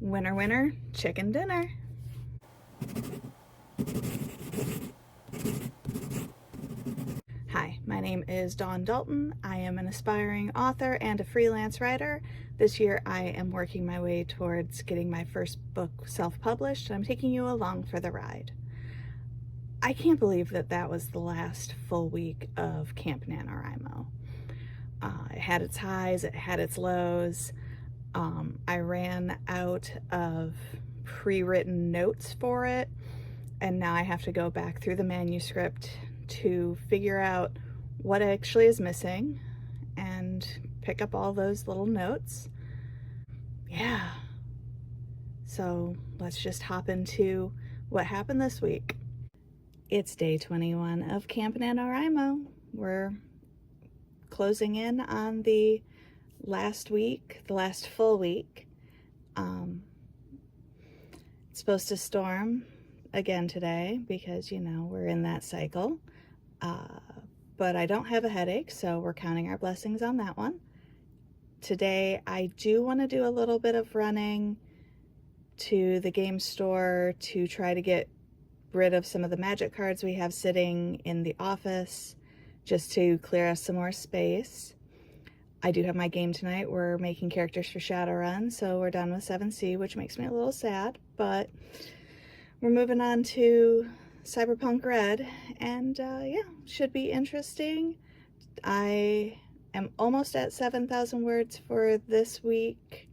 Winner, winner, chicken dinner. Hi, my name is Dawn Dalton. I am an aspiring author and a freelance writer. This year I am working my way towards getting my first book self-published, and I'm taking you along for the ride. I can't believe that was the last full week of Camp NaNoWriMo. It had its highs, it had its lows. I ran out of pre-written notes for it, and now I have to go back through the manuscript to figure out what actually is missing and pick up all those little notes. Yeah. So let's just hop into what happened this week. It's day 21 of Camp NaNoWriMo. We're closing in on the last week, the last full week. It's supposed to storm again today because, you know, we're in that cycle. But I don't have a headache, so we're counting our blessings on that one. Today, I do want to do a little bit of running to the game store to try to get rid of some of the magic cards we have sitting in the office, just to clear us some more space. I do have my game tonight. We're making characters for Shadowrun, so we're done with 7C, which makes me a little sad, but we're moving on to Cyberpunk Red, and yeah, should be interesting. I am almost at 7,000 words for this week.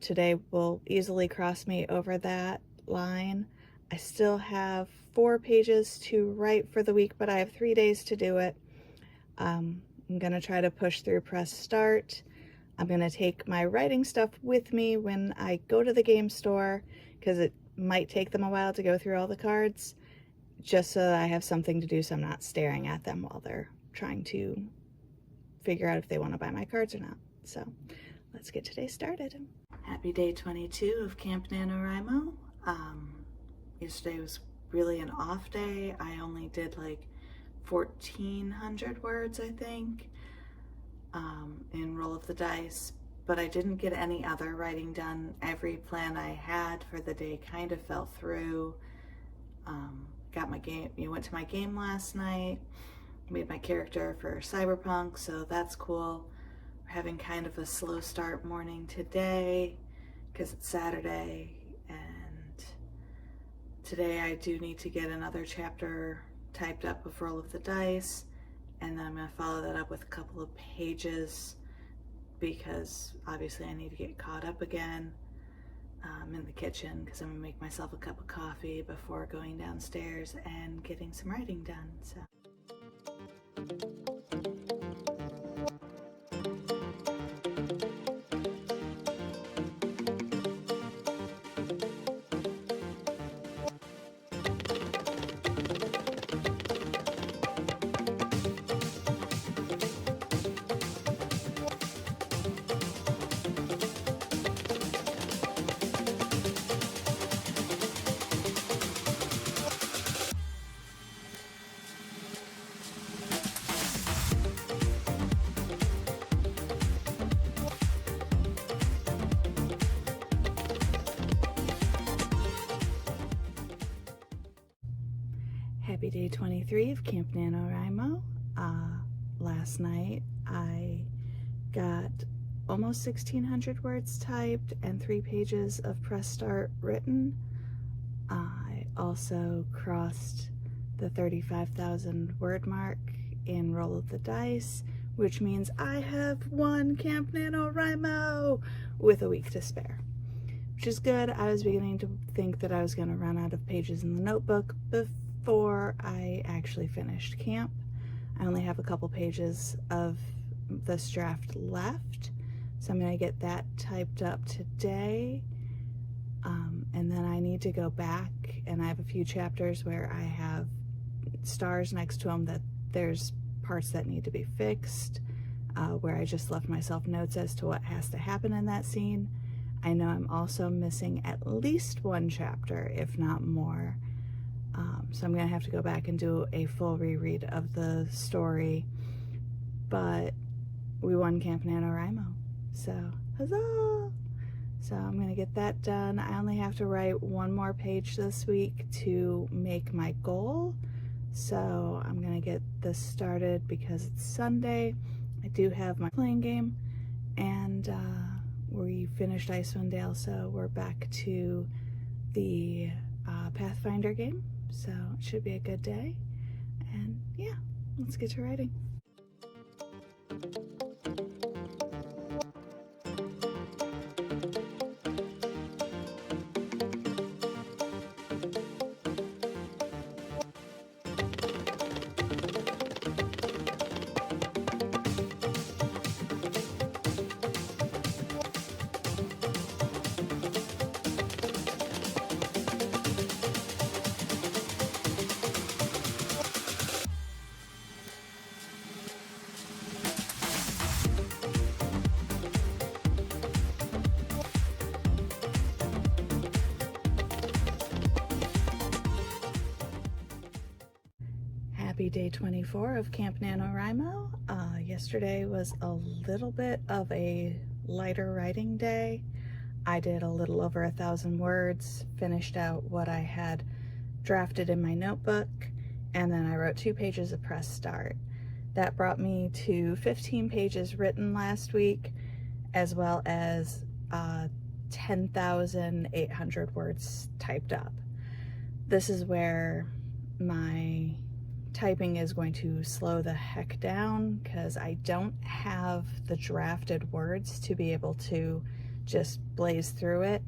Today will easily cross me over that line. I still have 4 pages to write for the week, but I have 3 days to do it. I'm gonna try to push through press start. I'm gonna take my writing stuff with me when I go to the game store, because it might take them a while to go through all the cards, just so that I have something to do so I'm not staring at them while they're trying to figure out if they want to buy my cards or not. So let's get today started. Happy day 22 of Camp NaNoWriMo. Yesterday was really an off day. I only did like 1,400 words, I think, in Roll of the Dice, but I didn't get any other writing done. Every plan I had for the day kind of fell through. Went to my game last night, made my character for Cyberpunk, so that's cool. We're having kind of a slow start morning today because it's Saturday, and today I do need to get another chapter typed up of Roll of the Dice, and then I'm going to follow that up with a couple of pages because obviously I need to get caught up again. In the kitchen because I'm going to make myself a cup of coffee before going downstairs and getting some writing done. So. Happy day 23 of Camp NaNoWriMo. Last night I got almost 1,600 words typed and 3 pages of press start written. I also crossed the 35,000 word mark in Roll of the Dice, which means I have won Camp NaNoWriMo with a week to spare, which is good. I was beginning to think that I was going to run out of pages in the notebook before I actually finished camp. I only have a couple pages of this draft left, so I'm going to get that typed up today, and then I need to go back, and I have a few chapters where I have stars next to them that there's parts that need to be fixed, where I just left myself notes as to what has to happen in that scene. I know I'm also missing at least 1 chapter, if not more. So I'm going to have to go back and do a full reread of the story, but we won Camp NaNoWriMo, so huzzah! So I'm going to get that done. I only have to write one more page this week to make my goal. So I'm going to get this started because it's Sunday. I do have my playing game, and we finished Icewind Dale, so we're back to the Pathfinder game. So it should be a good day. And yeah, let's get to writing. Happy day 24 of Camp NaNoWriMo. Yesterday was a little bit of a lighter writing day. I did a little over 1,000 words, finished out what I had drafted in my notebook, and then I wrote 2 pages of press start. That brought me to 15 pages written last week, as well as 10,800 words typed up. This is where my typing is going to slow the heck down because I don't have the drafted words to be able to just blaze through it.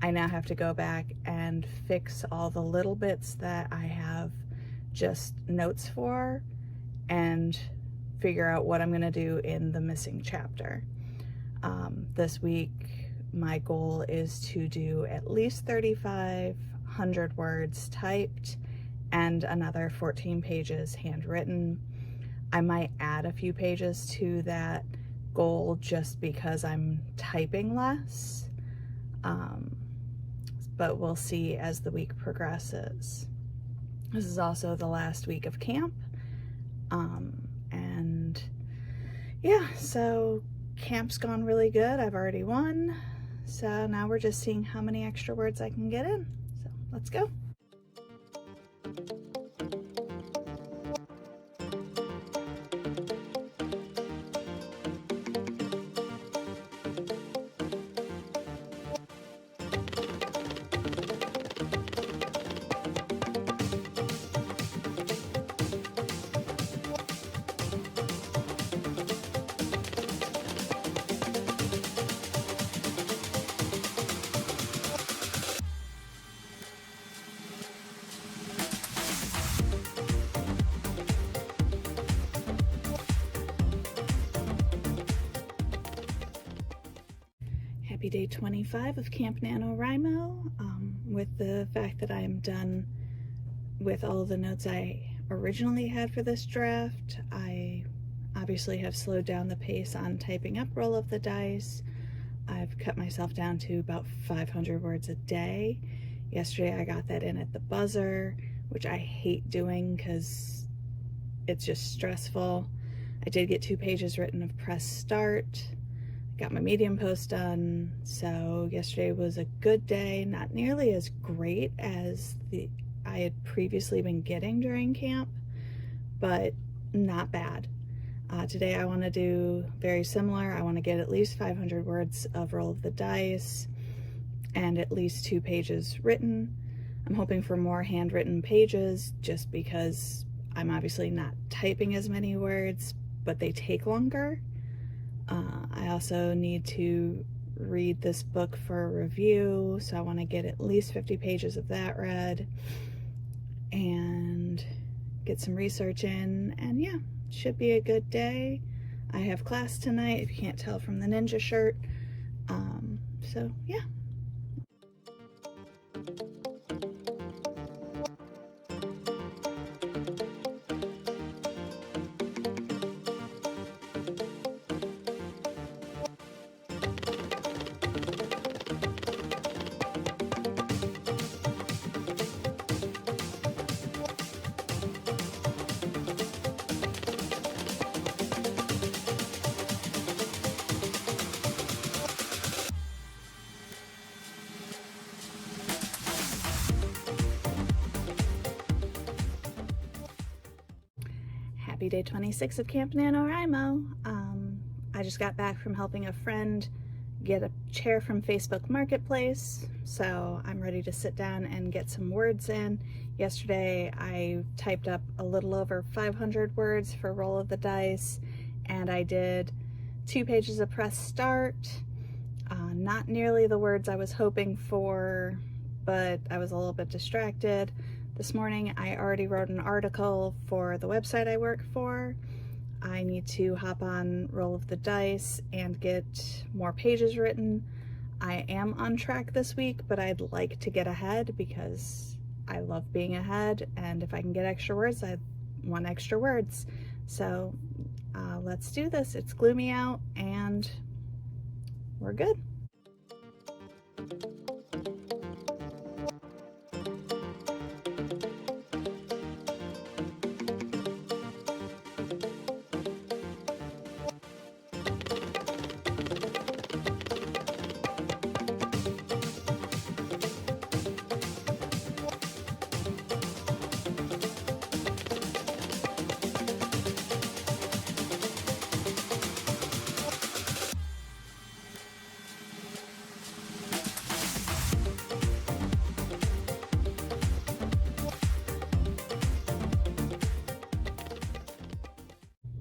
I now have to go back and fix all the little bits that I have just notes for and figure out what I'm going to do in the missing chapter. This week my goal is to do at least 3,500 words typed and another 14 pages handwritten. I might add a few pages to that goal just because I'm typing less, but we'll see as the week progresses. This is also the last week of camp, and yeah, so camp's gone really good. I've already won, so now we're just seeing how many extra words I can get in. So let's go. Happy day 25 of Camp NaNoWriMo. With the fact that I'm done with all the notes I originally had for this draft, I obviously have slowed down the pace on typing up Roll of the Dice. I've cut myself down to about 500 words a day. Yesterday I got that in at the buzzer, which I hate doing because it's just stressful. I did get 2 pages written of press start. Got my Medium post done, so yesterday was a good day. Not nearly as great as I had previously been getting during camp, but not bad. Today I want to do very similar. I want to get at least 500 words of Roll of the Dice and at least 2 pages written. I'm hoping for more handwritten pages just because I'm obviously not typing as many words, but they take longer. I also need to read this book for a review, so I want to get at least 50 pages of that read and get some research in, and yeah, should be a good day. I have class tonight, if you can't tell from the ninja shirt, so yeah. Happy day 26 of Camp NaNoWriMo. I just got back from helping a friend get a chair from Facebook Marketplace, so I'm ready to sit down and get some words in. Yesterday I typed up a little over 500 words for Roll of the Dice, and I did 2 pages of press start. Not nearly the words I was hoping for, but I was a little bit distracted. This morning I already wrote an article for the website I work for. I need to hop on Roll of the Dice and get more pages written. I am on track this week, but I'd like to get ahead because I love being ahead, and if I can get extra words, I want extra words. So let's do this. It's gloomy out and we're good.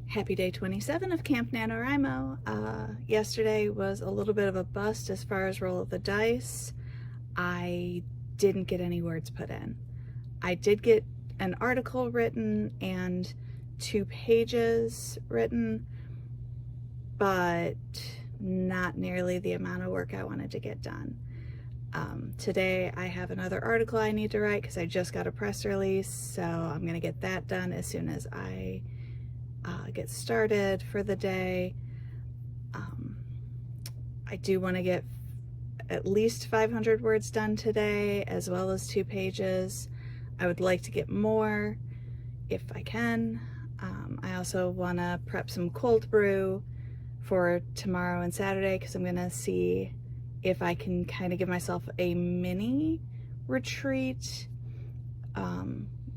Happy day 27 of Camp NaNoWriMo. Yesterday was a little bit of a bust as far as Roll of the Dice. I didn't get any words put in. I did get an article written and 2 pages written, but not nearly the amount of work I wanted to get done. Today I have another article I need to write because I just got a press release, so I'm going to get that done as soon as I get started for the day. I do want to get at least 500 words done today, as well as 2 pages. I would like to get more if I can. I also want to prep some cold brew for tomorrow and Saturday because I'm going to see if I can kind of give myself a mini retreat.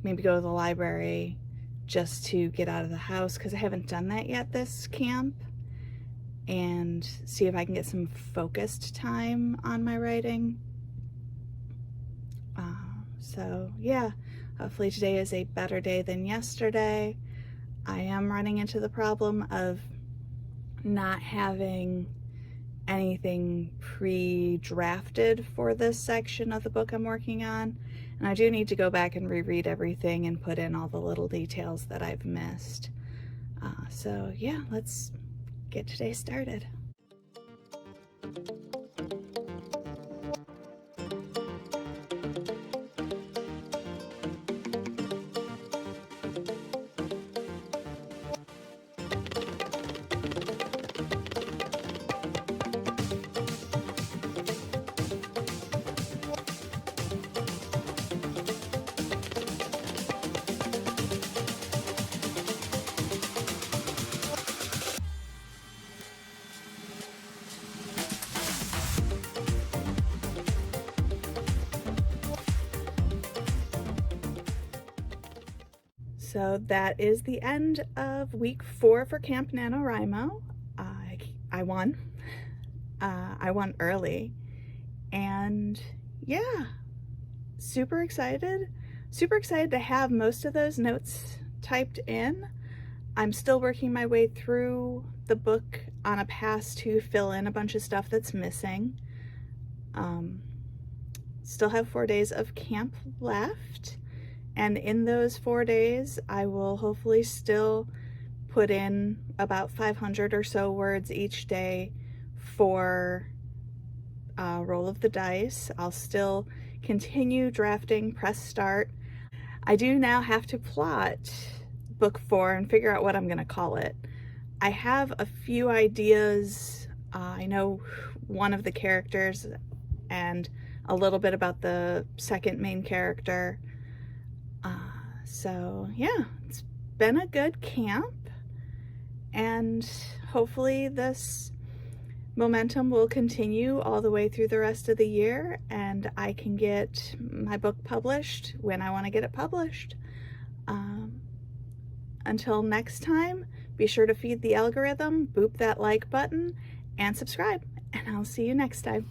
Maybe go to the library just to get out of the house because I haven't done that yet this camp, and see if I can get some focused time on my writing. So yeah, hopefully today is a better day than yesterday. I am running into the problem of not having anything pre-drafted for this section of the book I'm working on, and I do need to go back and reread everything and put in all the little details that I've missed. So yeah, let's get today started. So that is the end of week 4 for Camp NaNoWriMo. I won. I won early, and yeah, super excited to have most of those notes typed in. I'm still working my way through the book on a pass to fill in a bunch of stuff that's missing. Still have 4 days of camp left. And in those 4 days, I will hopefully still put in about 500 or so words each day for Roll of the Dice. I'll still continue drafting press start. I do now have to plot book 4 and figure out what I'm going to call it. I have a few ideas. I know one of the characters and a little bit about the second main character. So yeah, it's been a good camp, and hopefully this momentum will continue all the way through the rest of the year, and I can get my book published when I want to get it published. until next time, be sure to feed the algorithm, boop that like button, and subscribe. And I'll see you next time.